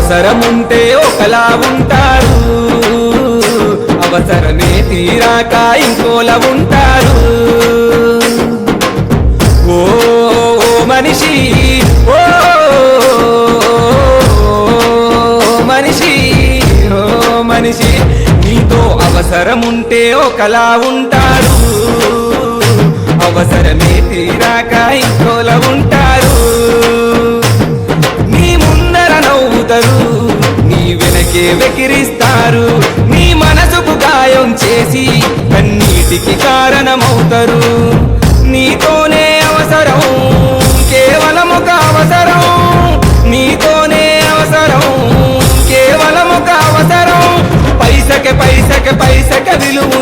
అవసరముంటే ఒకలా ఉంటారు, అవసరమే తీరాక ఇంకోలా ఉంటారు. ఓ మనిషి, ఓ మనిషి, ఓ మనిషి, నీతో అవసరముంటే ఒకలా ఉంటారు, అవసరమే తీరాక ఇంకోలా ఉంటారు. నీ ముందర నవ్వుతారు, నీ వెనకే వెకిరిస్తారు, నీ మనసుకు గాయం చేసి కన్నీటికి కారణమవుతారు. నీతోనే అవసరం, కేవలం ఒక అవసరం, నీతోనే అవసరం, కేవలం ఒక అవసరం. పైసకే పైసకే పైసకే విలువ